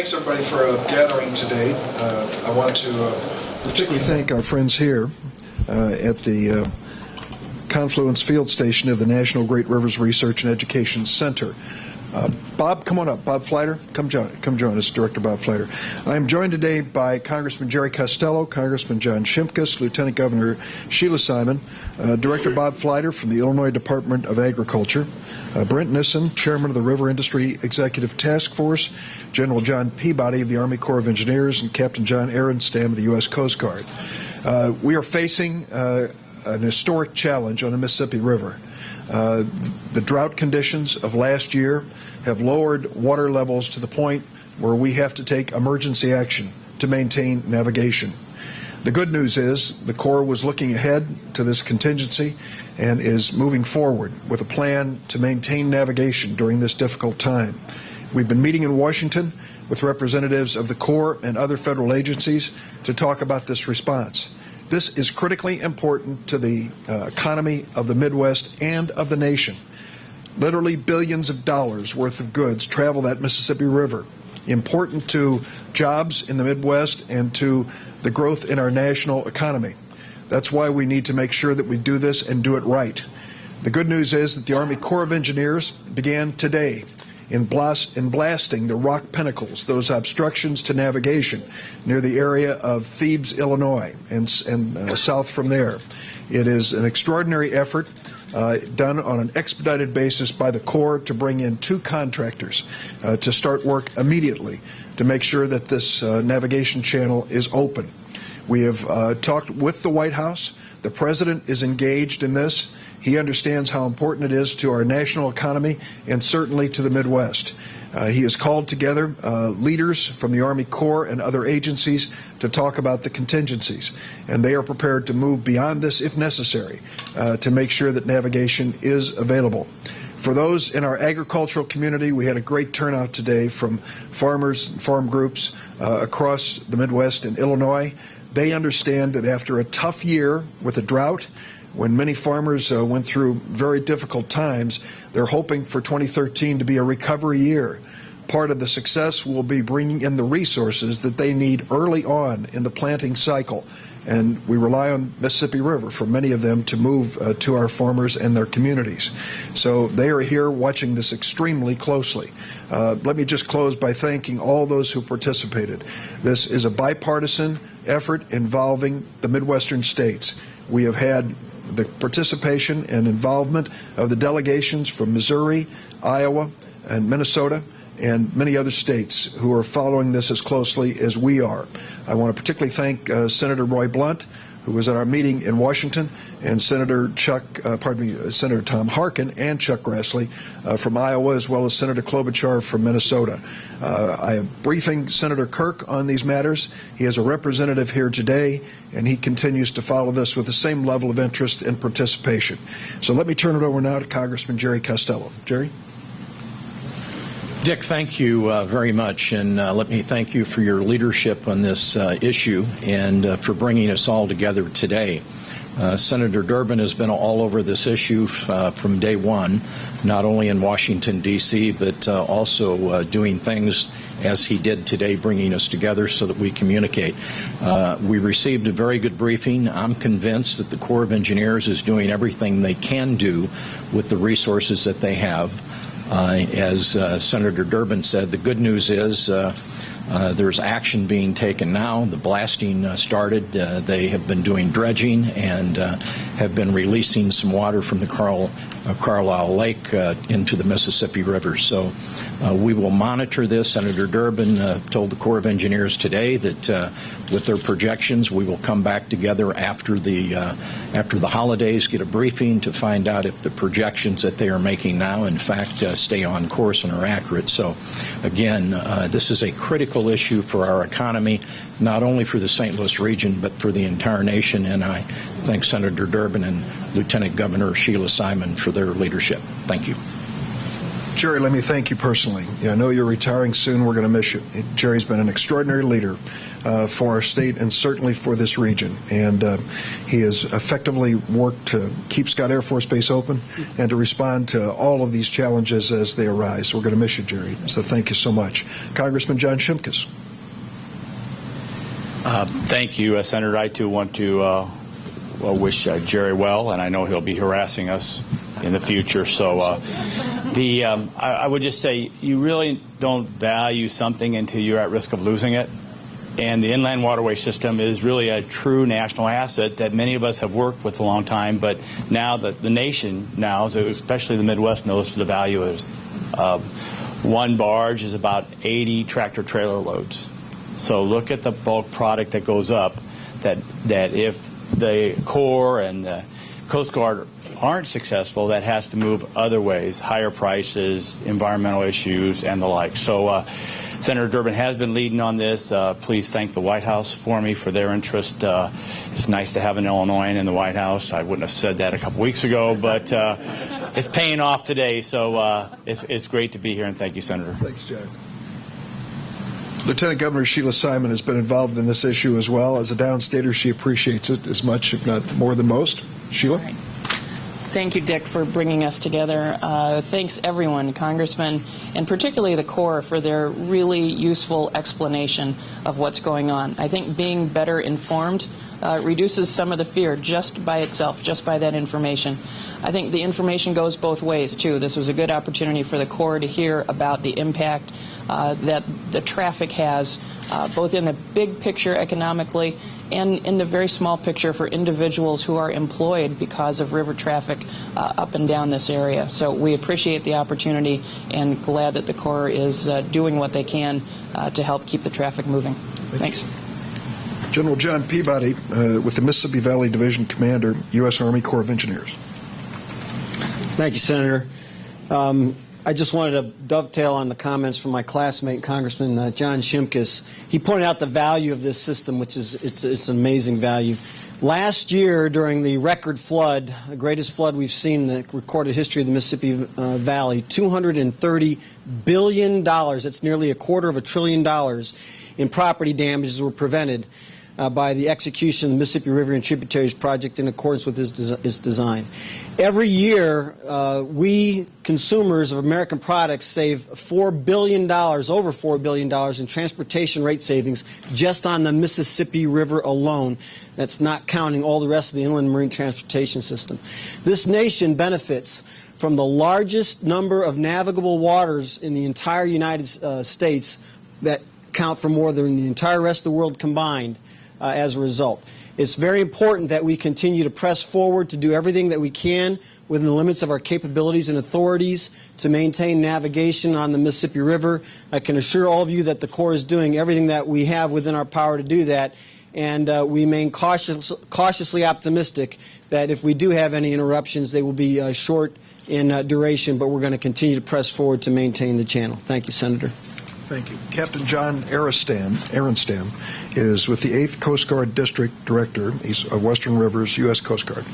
Thanks, everybody, for gathering today. I want to particularly thank our friends here at the Confluence Field Station of the National Great Rivers Research and Education Center. Bob, come on up. Bob Fleiter, come join us, Director Bob Fleiter. I am joined today by Congressman Jerry Costello, Congressman John Shimkus, Lieutenant Governor Sheila Simon, Director Bob Fleiter from the Illinois Department of Agriculture, Brent Nissen, Chairman of the River Industry Executive Task Force, General John Peabody of the Army Corps of Engineers, and Captain John Arenstam of the U.S. Coast Guard. We are facing an historic challenge on the Mississippi River. The drought conditions of last year have lowered water levels to the point where we have to take emergency action to maintain navigation. The good news is the Corps was looking ahead to this contingency and is moving forward with a plan to maintain navigation during this difficult time. We've been meeting in Washington with representatives of the Corps and other federal agencies to talk about this response. This is critically important to the economy of the Midwest and of the nation. Literally billions of dollars worth of goods travel that Mississippi River, important to jobs in the Midwest and to the growth in our national economy. That's why we need to make sure that we do this and do it right. The good news is that the Army Corps of Engineers began today in blasting the rock pinnacles, those obstructions to navigation near the area of Thebes, Illinois, and south from there. It is an extraordinary effort done on an expedited basis by the Corps to bring in 2 contractors to start work immediately to make sure that this navigation channel is open. We have talked with the White House. The President is engaged in this. He understands how important it is to our national economy and certainly to the Midwest. He has called together leaders from the Army Corps and other agencies to talk about the contingencies, and they are prepared to move beyond this if necessary to make sure that navigation is available. For those in our agricultural community, we had a great turnout today from farmers and farm groups across the Midwest and Illinois. They understand that after a tough year with a drought, when many farmers went through very difficult times, they're hoping for 2013 to be a recovery year. Part of the success will be bringing in the resources that they need early on in the planting cycle. And we rely on Mississippi River for many of them to move to our farmers and their communities. So they are here watching this extremely closely. Let me just close by thanking all those who participated. This is a bipartisan effort involving the Midwestern states. We have had the participation and involvement of the delegations from Missouri, Iowa, and Minnesota, and many other states who are following this as closely as we are. I want to particularly thank Senator Roy Blunt, who was at our meeting in Washington, and Senator Tom Harkin and Chuck Grassley from Iowa, as well as Senator Klobuchar from Minnesota. I am briefing Senator Kirk on these matters. He has a representative here today, and he continues to follow this with the same level of interest and participation. So let me turn it over now to Congressman Jerry Costello. Jerry? Dick, thank you very much, and let me thank you for your leadership on this issue and for bringing us all together today. Senator Durbin has been all over this issue from day one, not only in Washington, D.C., but also doing things as he did today, bringing us together so that we communicate. We received a very good briefing. I'm convinced that the Corps of Engineers is doing everything they can do with the resources that they have. As Senator Durbin said, the good news is there's action being taken now. The blasting started. They have been doing dredging and have been releasing some water from the Carlisle Lake into the Mississippi River. So we will monitor this. Senator Durbin told the Corps of Engineers today that with their projections, we will come back together after the holidays, get a briefing to find out if the projections that they are making now, in fact, stay on course and are accurate. So, again, this is a critical issue for our economy, not only for the St. Louis region, but for the entire nation. And I thank Senator Durbin and Lieutenant Governor Sheila Simon for their leadership. Thank you. Jerry, let me thank you personally. I know you're retiring soon. We're going to miss you. Jerry's been an extraordinary leader for our state and certainly for this region. And he has effectively worked to keep Scott Air Force Base open and to respond to all of these challenges as they arise. We're going to miss you, Jerry. So thank you so much. Congressman John Shimkus. Thank you, Senator. I, too, want to wish Jerry well, and I know he'll be harassing us in the future. So I would just say you really don't value something until you're at risk of losing it. And the inland waterway system is really a true national asset that many of us have worked with a long time, but now that the nation now, especially the Midwest, knows the value is. One barge is about 80 tractor-trailer loads. So look at the bulk product that goes up, that if the Corps and the Coast Guard aren't successful, that has to move other ways, higher prices, environmental issues, and the like. So Senator Durbin has been leading on this. Please thank the White House for me for their interest. It's nice to have an Illinoisan in the White House. I wouldn't have said that a couple weeks ago, but it's paying off today. So it's great to be here, and thank you, Senator. Thanks, Jack. Lieutenant Governor Sheila Simon has been involved in this issue as well. As a downstater, she appreciates it as much, if not more than most. Sheila? Right. Thank you, Dick, for bringing us together. Thanks, everyone, Congressman, and particularly the Corps, for their really useful explanation of what's going on. I think being better informed reduces some of the fear just by itself, just by that information. I think the information goes both ways, too. This was a good opportunity for the Corps to hear about the impact that the traffic has, both in the big picture economically and in the very small picture for individuals who are employed because of river traffic up and down this area. So we appreciate the opportunity and glad that the Corps is doing what they can to help keep the traffic moving. Thanks. General John Peabody, with the Mississippi Valley Division Commander, U.S. Army Corps of Engineers. Thank you, Senator. I just wanted to dovetail on the comments from my classmate, Congressman John Shimkus. He pointed out the value of this system, which is it's an amazing value. Last year, during the record flood, the greatest flood we've seen in the recorded history of the Mississippi Valley, $230 billion, that's nearly $250 billion in property damages were prevented by the execution of the Mississippi River and Tributaries Project in accordance with its design. Every year, we consumers of American products save $4 billion, over $4 billion in transportation rate savings just on the Mississippi River alone. That's not counting all the rest of the inland marine transportation system. This nation benefits from the largest number of navigable waters in the entire United States that count for more than the entire rest of the world combined. As a result, it's very important that we continue to press forward to do everything that we can within the limits of our capabilities and authorities to maintain navigation on the Mississippi River. I can assure all of you that the Corps is doing everything that we have within our power to do that, and we remain cautiously optimistic that if we do have any interruptions, they will be short in duration, but we're going to continue to press forward to maintain the channel. Thank you, Senator. Thank you. Captain John Arenstam is with the 8th Coast Guard District Director. He's of Western Rivers, U.S. Coast Guard.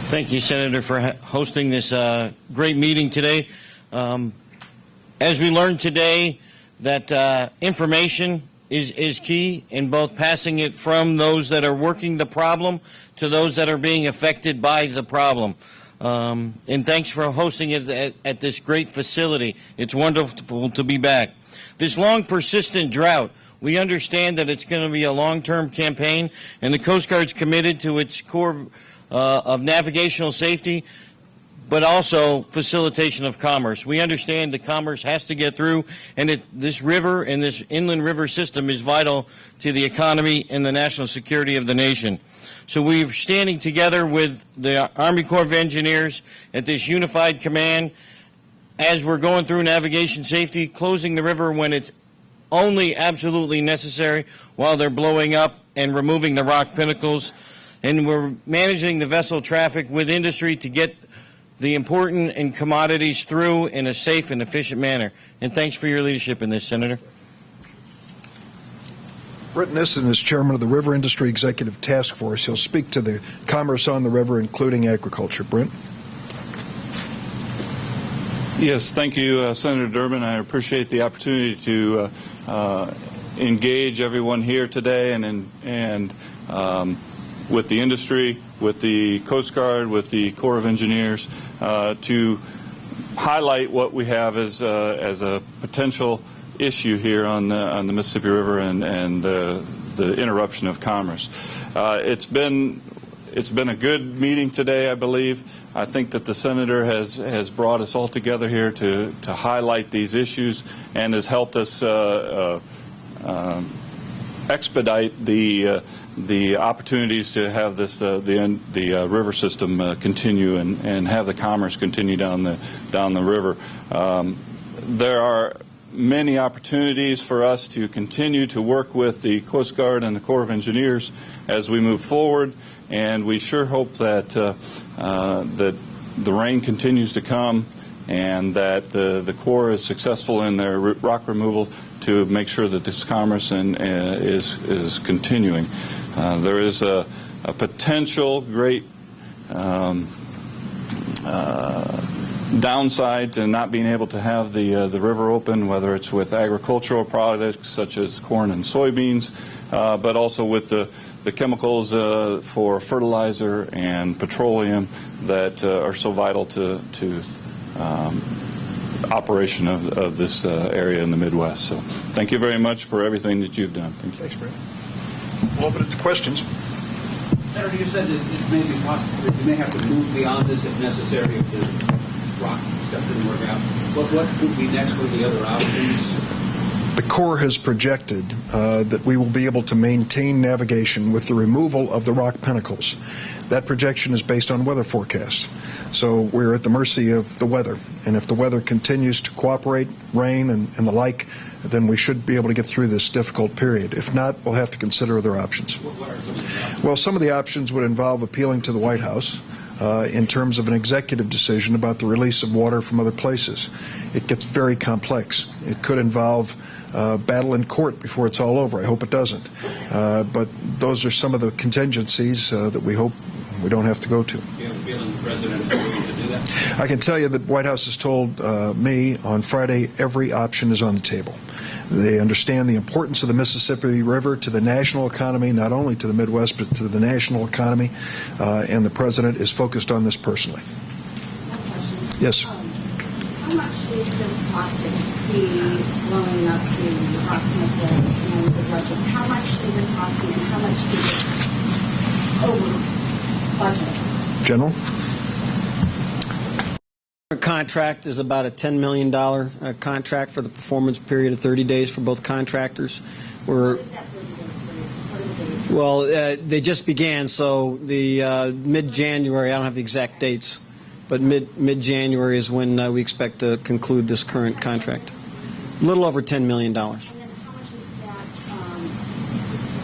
Thank you, Senator, for hosting this great meeting today. As we learned today, that information is key in both passing it from those that are working the problem to those that are being affected by the problem. And thanks for hosting it at this great facility. It's wonderful to be back. This long, persistent drought, we understand that it's going to be a long-term campaign, and the Coast Guard's committed to its core of navigational safety, but also facilitation of commerce. We understand that commerce has to get through, and this river and this inland river system is vital to the economy and the national security of the nation. So we're standing together with the Army Corps of Engineers at this unified command as we're going through navigation safety, closing the river when it's only absolutely necessary while they're blowing up and removing the rock pinnacles. And we're managing the vessel traffic with industry to get the important and commodities through in a safe and efficient manner. And thanks for your leadership in this, Senator. Brent Nissen is chairman of the River Industry Executive Task Force. He'll speak to the commerce on the river, including agriculture. Brent? Yes, thank you, Senator Durbin. I appreciate the opportunity to engage everyone here today and with the industry, with the Coast Guard, with the Corps of Engineers, to highlight what we have as a potential issue here on the Mississippi River and the interruption of commerce. It's been a good meeting today, I believe. I think that the Senator has brought us all together here to highlight these issues and has helped us expedite the opportunities to have this the river system continue and have the commerce continue down the river. There are many opportunities for us to continue to work with the Coast Guard and the Corps of Engineers as we move forward, and we sure hope that that the rain continues to come and that the Corps is successful in their rock removal to make sure that this commerce is continuing. There is a potential great downside to not being able to have the river open, whether it's with agricultural products such as corn and soybeans, but also with the chemicals for fertilizer and petroleum that are so vital to operation of this area in the Midwest. So thank you very much for everything that you've done. Thank you. Thanks, Brad. We'll open it to questions. Senator, you said that it may be possible that you may have to move beyond this if necessary if the rock stuff didn't work out. What would be next? What are the other options? The Corps has projected that we will be able to maintain navigation with the removal of the rock pinnacles. That projection is based on weather forecasts. So we're at the mercy of the weather. And if the weather continues to cooperate, rain and the like, then we should be able to get through this difficult period. If not, we'll have to consider other options. Well, some of the options would involve appealing to the White House in terms of an executive decision about the release of water from other places. It gets very complex. It could involve battle in court before it's all over. I hope it doesn't. But those are some of the contingencies that we hope we don't have to go to. Do you have a feeling the President is willing to do that? I can tell you that the White House has told me on Friday every option is on the table. They understand the importance of the Mississippi River to the national economy, not only to the Midwest, but to the national economy, and the President is focused on this personally. One question. Yes. How much is this costing, the blowing up the rock pinnacles and the budget? How much is it costing and how much is it over budget? General? Our contract is about a $10 million contract for the performance period of 30 days for both contractors. What is that 30 days? What are the dates? Well, they just began, so the mid-January, I don't have the exact dates, but mid-January is when we expect to conclude this current contract. A little over $10 million. And then how much is that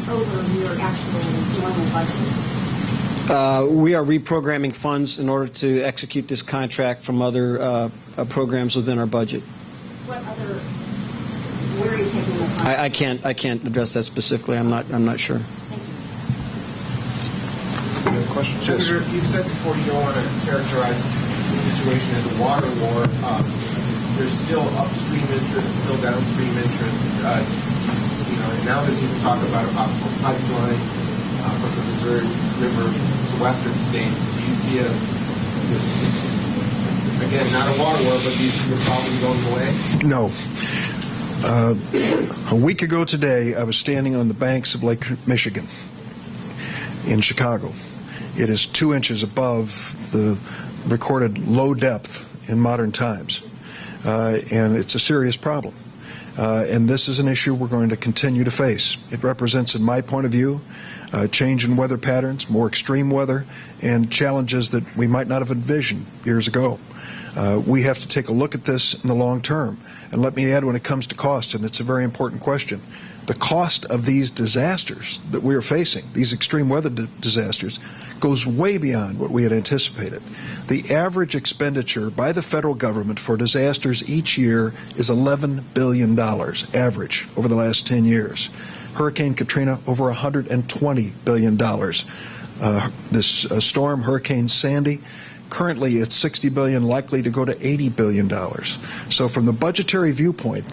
over your actual normal budget? We are reprogramming funds in order to execute this contract from other programs within our budget. What other? Where are you taking the funds? I can't address that specifically. I'm not sure. Thank you. Any other questions? Senator, you said before you don't want to characterize the situation as a water war. There's still upstream interest, still downstream interest. And now there's even talk about a possible pipeline from the Missouri River to western states. Do you see this, again, not a water war, but do you see the problem going away? No. A week ago today, I was standing on the banks of Lake Michigan in Chicago. It is 2 inches above the recorded low depth in modern times, and it's a serious problem. And this is an issue we're going to continue to face. It represents, in my point of view, change in weather patterns, more extreme weather, and challenges that we might not have envisioned years ago. We have to take a look at this in the long term. And let me add, when it comes to cost, and it's a very important question, the cost of these disasters that we are facing, these extreme weather disasters, goes way beyond what we had anticipated. The average expenditure by the federal government for disasters each year is $11 billion, average, over the last 10 years. Hurricane Katrina, over $120 billion. This storm, Hurricane Sandy, Currently, it's $60 billion, likely to go to $80 billion. So from the budgetary viewpoint,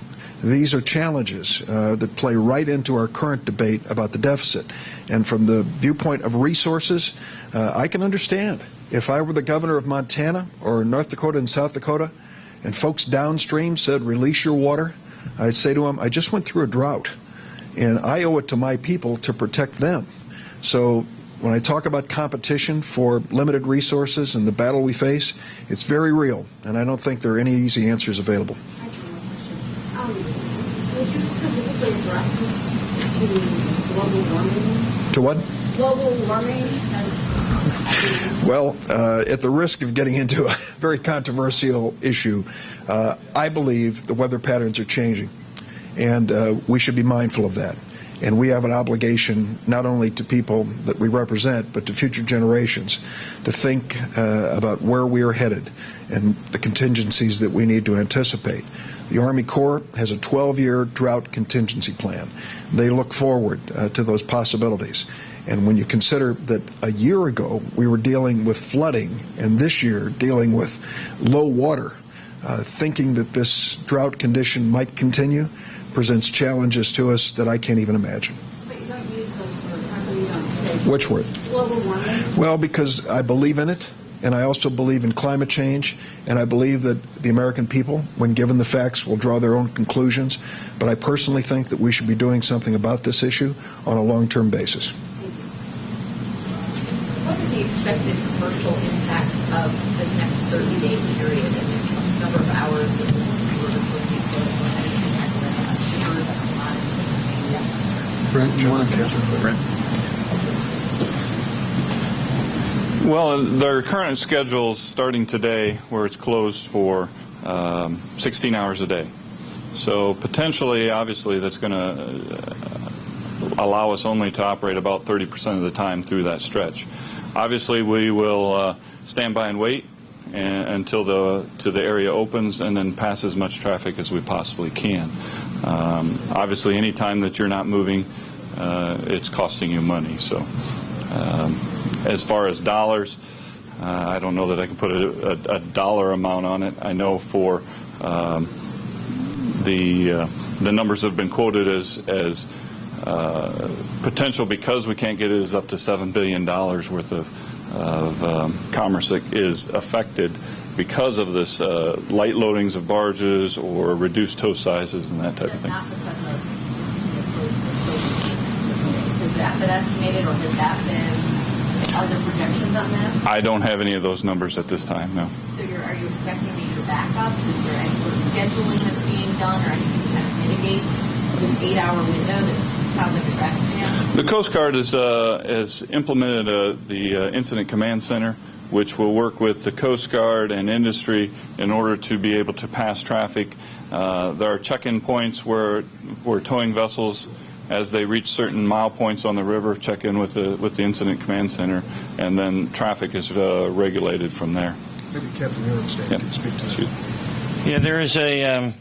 these are challenges that play right into our current debate about the deficit. And from the viewpoint of resources, I can understand. If I were the governor of Montana or North Dakota and South Dakota, and folks downstream said, release your water, I'd say to them, I just went through a drought, and I owe it to my people to protect them. So when I talk about competition for limited resources and the battle we face, it's very real, and I don't think there are any easy answers available. I have one question. Would you specifically address this to global warming? To what? Global warming as Well, at the risk of getting into a very controversial issue, I believe the weather patterns are changing, and we should be mindful of that. And we have an obligation not only to people that we represent, but to future generations to think about where we are headed and the contingencies that we need to anticipate. The Army Corps has a 12-year drought contingency plan. They look forward to those possibilities. And when you consider that a year ago we were dealing with flooding, and this year dealing with low water, thinking that this drought condition might continue presents challenges to us that I can't even imagine. But you don't use those words. How come you don't say Which word? global warming? Well, because I believe in it, and I also believe in climate change, and I believe that the American people, when given the facts, will draw their own conclusions. But I personally think that we should be doing something about this issue on a long-term basis. What are the expected commercial impacts of this next 30-day period? And the number of hours that this is going to be closed? What kind of impact will it have on shippers and commodities? Brent, you want to answer? Brent? Well, their current schedule's starting today, where it's closed for 16 hours a day. So potentially, obviously, that's going to allow us only to operate about 30% of the time through that stretch. Obviously, we will stand by and wait until the area opens, and then pass as much traffic as we possibly can. Obviously, any time that you're not moving, it's costing you money. So. As far as dollars, I don't know that I can put a dollar amount on it. I know for the numbers that have been quoted as potential, because we can't get it, is up to $7 billion worth of commerce that is affected because of this light loadings of barges or reduced tow sizes and that type of thing. Not because of has that been estimated, or has that been? Are there projections on that? I don't have any of those numbers at this time, no. So are you expecting major backups? Is there any sort of scheduling that's being done, or anything to kind of mitigate this 8-hour window that sounds like a traffic jam? The Coast Guard has implemented the Incident Command Center, which will work with the Coast Guard and industry in order to be able to pass traffic. There are check-in points where towing vessels, as they reach certain mile points on the river, check in with the Incident Command Center, and then traffic is regulated from there. Maybe Captain Ehrenstein can speak to that. Yeah, there is a.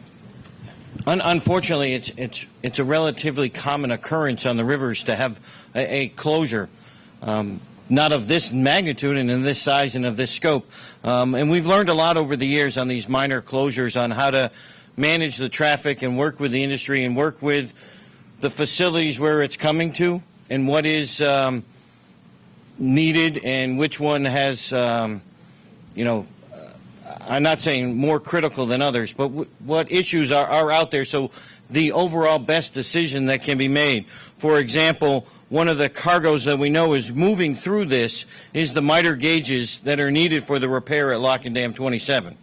Unfortunately, it's a relatively common occurrence on the rivers to have a closure, not of this magnitude and in this size and of this scope. And we've learned a lot over the years on these minor closures on how to manage the traffic and work with the industry and work with the facilities where it's coming to, and what is needed, and which one has, I'm not saying more critical than others, but what issues are out there, so the overall best decision that can be made. For example, one of the cargoes that we know is moving through this is the miter gauges that are needed for the repair at Lock and Dam 27.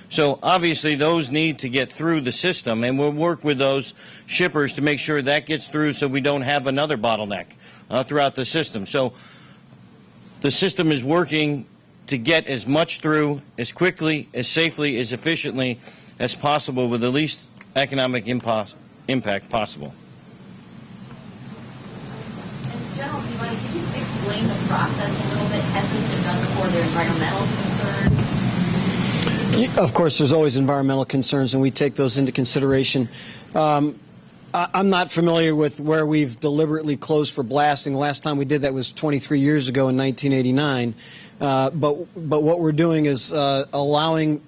So obviously those need to get through the system, and we'll work with those shippers to make sure that gets through so we don't have another bottleneck throughout the system. So the system is working to get as much through as quickly, as safely, as efficiently as possible with the least economic impact possible. And General, could you just explain the process a little bit? Has this been done before? There are environmental concerns? Of course, there's always environmental concerns, and we take those into consideration. I'm not familiar with where we've deliberately closed for blasting. The last time we did that was 23 years ago in 1989. But what we're doing is allowing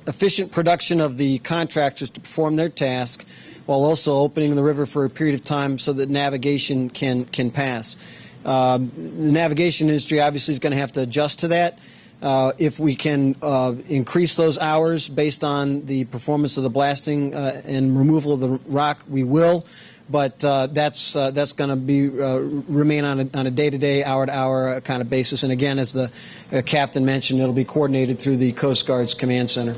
efficient production of the contractors to perform their task, while also opening the river for a period of time so that navigation can pass. The navigation industry obviously is going to have to adjust to that. If we can increase those hours based on the performance of the blasting and removal of the rock, we will. But that's going to be remain on a day-to-day, hour-to-hour kind of basis. And again, as the captain mentioned, it'll be coordinated through the Coast Guard's command center.